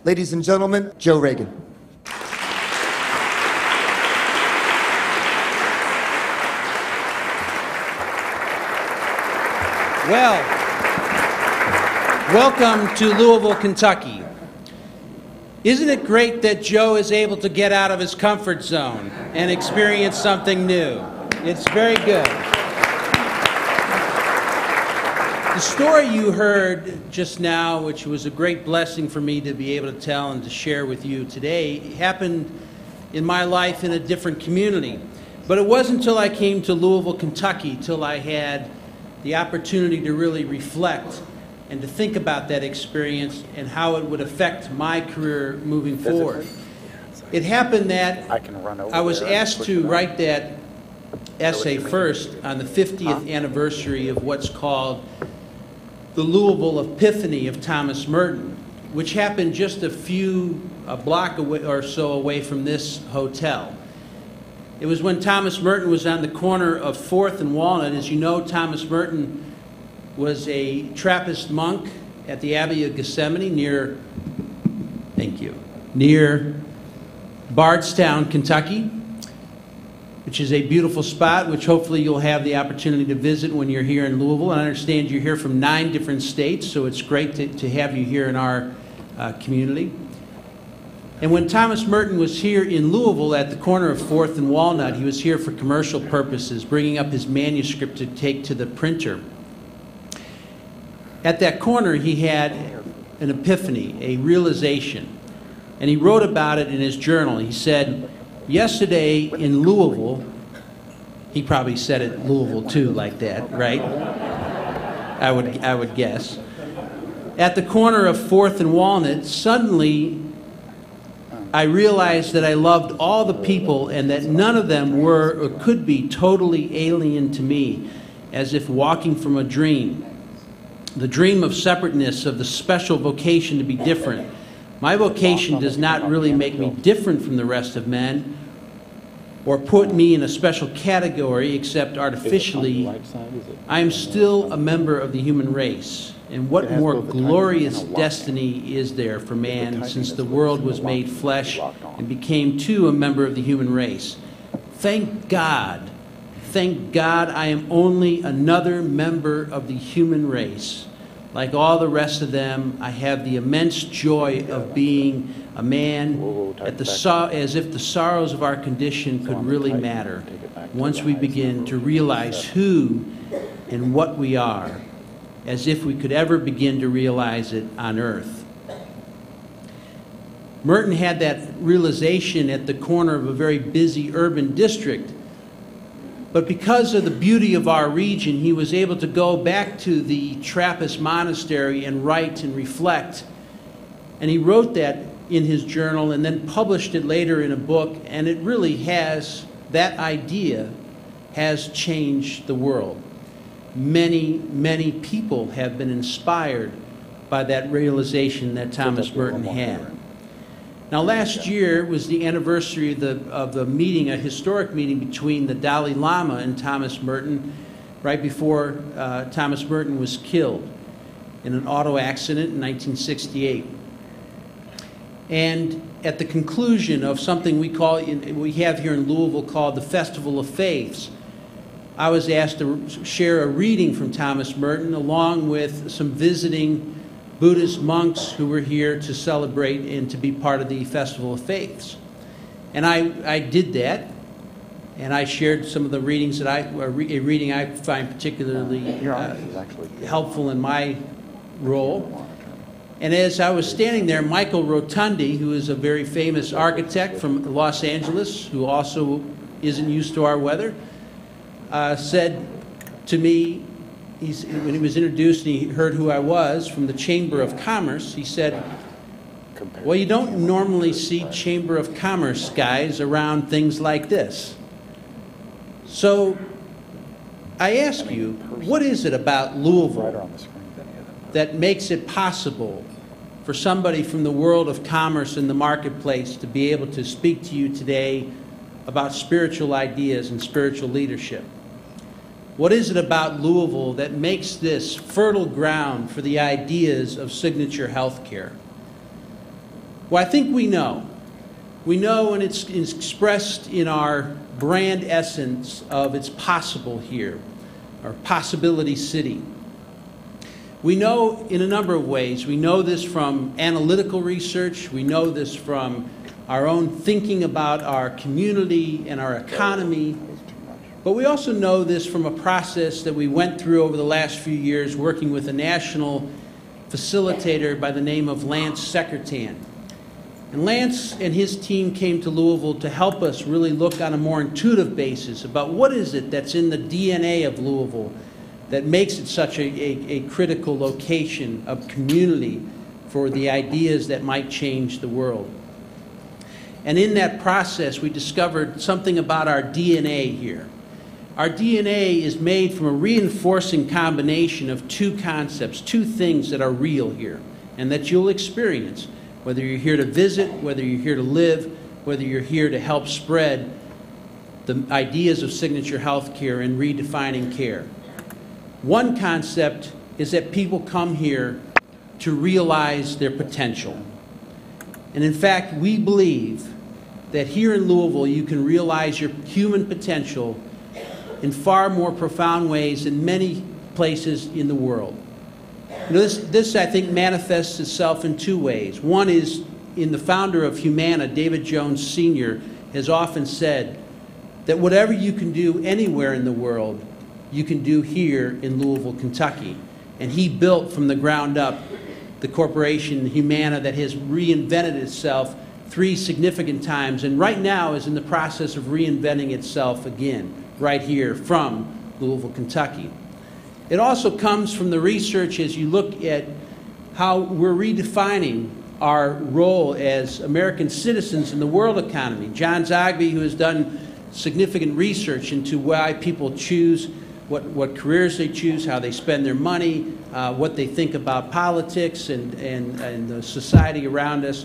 Ladies and gentlemen, Joe Reagan. Well, welcome to Louisville, Kentucky. Isn't it great that Joe is able to get out of his comfort zone and experience something new? It's very good. The story you heard just now, which was a great blessing for me to be able to tell and to share with you today, happened in my life in a different community. But it wasn't until I came to Louisville, Kentucky, till I had the opportunity to really reflect and to think about that experience and how it would affect my career moving forward. It happened that I was asked to write that essay first on the 50th anniversary of what's called the Louisville Epiphany of Thomas Merton, which happened just a block away or so away from this hotel. It was when Thomas Merton was on the corner of 4th and Walnut. As you know, Thomas Merton was a Trappist monk at the Abbey of Gethsemane near Bardstown, Kentucky, which is a beautiful spot, which hopefully you'll have the opportunity to visit when you're here in Louisville. And I understand you're here from 9 different states, so it's great to have you here in our community. And when Thomas Merton was here in Louisville at the corner of 4th and Walnut, he was here for commercial purposes, bringing up his manuscript to take to the printer. At that corner, he had an epiphany, a realization, and he wrote about it in his journal. He said, yesterday in Louisville, he probably said it Louisville too like that, right? I would guess. At the corner of 4th and Walnut, suddenly I realized that I loved all the people and that none of them were or could be totally alien to me, as if walking from a dream. The dream of separateness, of the special vocation to be different. My vocation does not really make me different from the rest of men or put me in a special category, except artificially. I am still a member of the human race. And what more glorious destiny is there for man since the world was made flesh and became too a member of the human race? Thank God I am only another member of the human race. Like all the rest of them, I have the immense joy of being a man, as if the sorrows of our condition could really matter once we begin to realize who and what we are, as if we could ever begin to realize it on earth. Merton had that realization at the corner of a very busy urban district. But because of the beauty of our region, he was able to go back to the Trappist monastery and write and reflect. And he wrote that in his journal and then published it later in a book. And it really has, that idea has changed the world. Many, many people have been inspired by that realization that Thomas Merton had. Now, last year was the anniversary of the meeting, a historic meeting between the Dalai Lama and Thomas Merton, right before Thomas Merton was killed in an auto accident in 1968. And at the conclusion of something we have here in Louisville called the Festival of Faiths, I was asked to share a reading from Thomas Merton along with some visiting Buddhist monks who were here to celebrate and to be part of the Festival of Faiths. And I did that, and I shared some of the readings that a reading I find particularly helpful in my role. And as I was standing there, Michael Rotundi, who is a very famous architect from Los Angeles, who also isn't used to our weather, said to me, when he was introduced and he heard who I was from the Chamber of Commerce, he said, well, you don't normally see Chamber of Commerce guys around things like this. So I ask you, what is it about Louisville that makes it possible for somebody from the world of commerce and the marketplace to be able to speak to you today about spiritual ideas and spiritual leadership? What is it about Louisville that makes this fertile ground for the ideas of signature healthcare? Well, I think we know. We know, and it's expressed in our brand essence of it's possible here, our possibility city. We know in a number of ways. We know this from analytical research. We know this from our own thinking about our community and our economy. But we also know this from a process that we went through over the last few years working with a national facilitator by the name of Lance Secretan. And Lance and his team came to Louisville to help us really look on a more intuitive basis about what is it that's in the DNA of Louisville that makes it such a critical location of community for the ideas that might change the world. And in that process, we discovered something about our DNA here. Our DNA is made from a reinforcing combination of two concepts, two things that are real here and that you'll experience, whether you're here to visit, whether you're here to live, whether you're here to help spread the ideas of signature healthcare and redefining care. One concept is that people come here to realize their potential. And in fact, we believe that here in Louisville you can realize your human potential in far more profound ways than many places in the world. You know, this I think manifests itself in two ways. One is in the founder of Humana, David Jones Sr., has often said that whatever you can do anywhere in the world, you can do here in Louisville, Kentucky. And he built from the ground up the corporation Humana that has reinvented itself 3 significant times and right now is in the process of reinventing itself again, right here from Louisville, Kentucky. It also comes from the research as you look at how we're redefining our role as American citizens in the world economy. John Zogby, who has done significant research into why people choose what careers they choose, how they spend their money, what they think about politics and the society around us,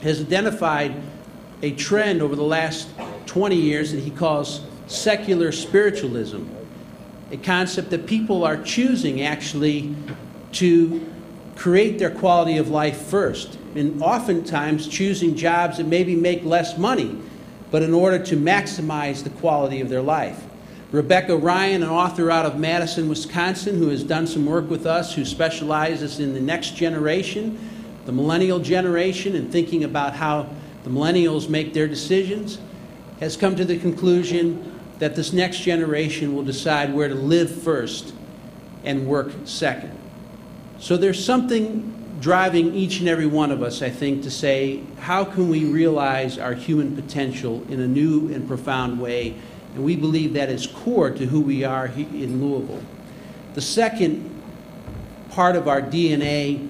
has identified a trend over the last 20 years that he calls secular spiritualism, a concept that people are choosing actually to create their quality of life first, and oftentimes choosing jobs that maybe make less money, but in order to maximize the quality of their life. Rebecca Ryan, an author out of Madison, Wisconsin, who has done some work with us, who specializes in the next generation, the millennial generation, and thinking about how the millennials make their decisions, has come to the conclusion that this next generation will decide where to live first and work second. So there's something driving each and every one of us, I think, to say, how can we realize our human potential in a new and profound way? And we believe that is core to who we are in Louisville. The second part of our DNA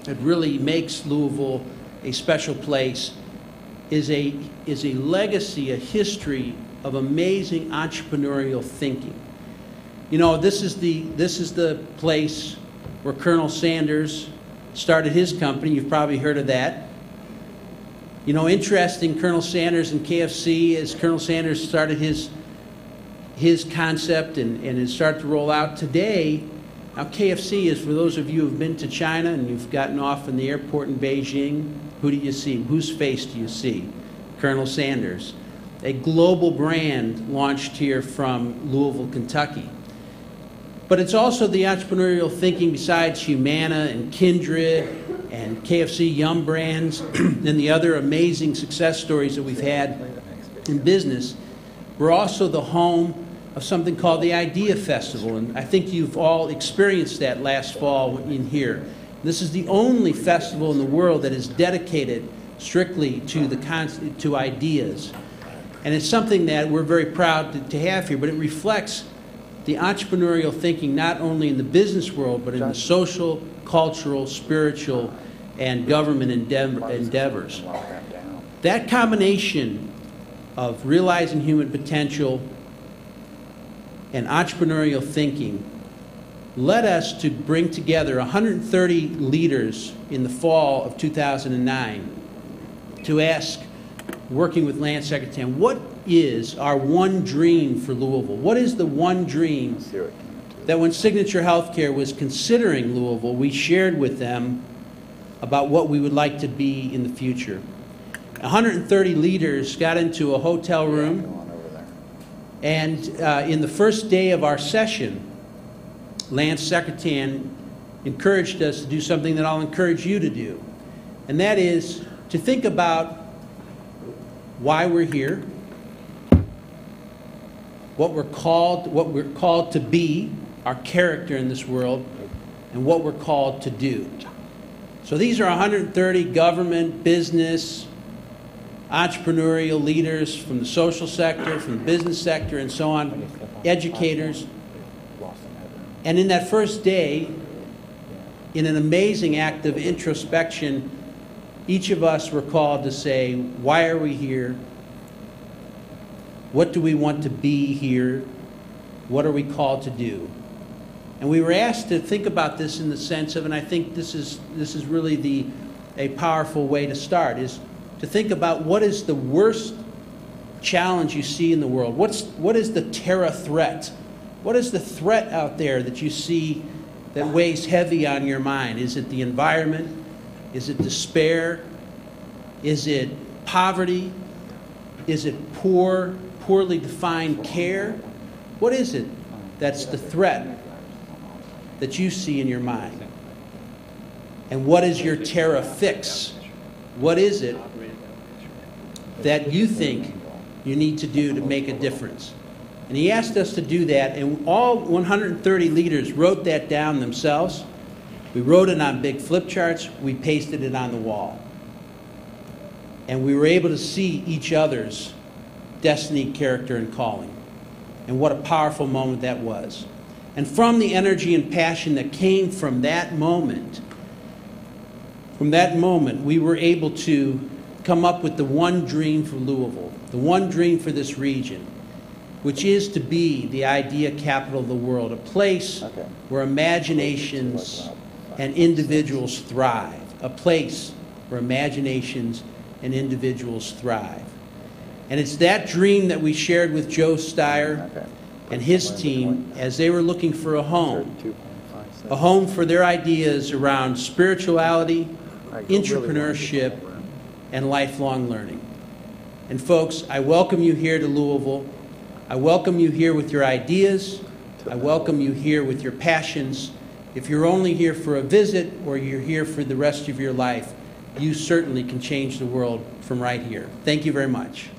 that really makes Louisville a special place is a legacy, a history of amazing entrepreneurial thinking. You know, this is the place where Colonel Sanders started his company. You've probably heard of that. You know, interesting, Colonel Sanders and KFC, as Colonel Sanders started his concept and it started to roll out today. Now KFC is, for those of you who have been to China and you've gotten off in the airport in Beijing, who do you see? Whose face do you see? Colonel Sanders. A global brand launched here from Louisville, Kentucky. But it's also the entrepreneurial thinking besides Humana and Kindred and KFC Yum Brands and the other amazing success stories that we've had in business. We're also the home of something called the Idea Festival, and I think you've all experienced that last fall in here. This is the only festival in the world that is dedicated strictly to ideas. And it's something that we're very proud to have here, but it reflects the entrepreneurial thinking not only in the business world, but in the social, cultural, spiritual, and government endeavors. That combination of realizing human potential and entrepreneurial thinking led us to bring together 130 leaders in the fall of 2009 to ask, working with Lance Secretan, what is our one dream for Louisville? What is the one dream that when Signature Healthcare was considering Louisville, we shared with them about what we would like to be in the future. 130 leaders got into a hotel room, and in the first day of our session, Lance Secretan encouraged us to do something that I'll encourage you to do, and that is to think about why we're here, what we're called to be, our character in this world, and what we're called to do. So these are 130 government, business, entrepreneurial leaders from the social sector, from the business sector, and so on, educators. And in that first day, in an amazing act of introspection, each of us were called to say, why are we here? What do we want to be here? What are we called to do? And we were asked to think about this in the sense of, and I think this is really a powerful way to start, is to think about what is the worst challenge you see in the world. What is the terror threat? What is the threat out there that you see that weighs heavy on your mind? Is it the environment? Is it despair? Is it poverty? Is it poorly defined care? What is it that's the threat that you see in your mind? And what is your terror fix? What is it that you think you need to do to make a difference? And he asked us to do that, and all 130 leaders wrote that down themselves. We wrote it on big flip charts. We pasted it on the wall. And we were able to see each other's destiny, character, and calling. And what a powerful moment that was. And from the energy and passion that came from that moment, we were able to come up with the one dream for Louisville, the one dream for this region, which is to be the idea capital of the world, a place where imaginations and individuals thrive, a place where imaginations and individuals thrive. And it's that dream that we shared with Joe Steyer and his team as they were looking for a home for their ideas around spirituality, entrepreneurship, and lifelong learning. And folks, I welcome you here to Louisville. I welcome you here with your ideas. I welcome you here with your passions. If you're only here for a visit or you're here for the rest of your life, you certainly can change the world from right here. Thank you very much.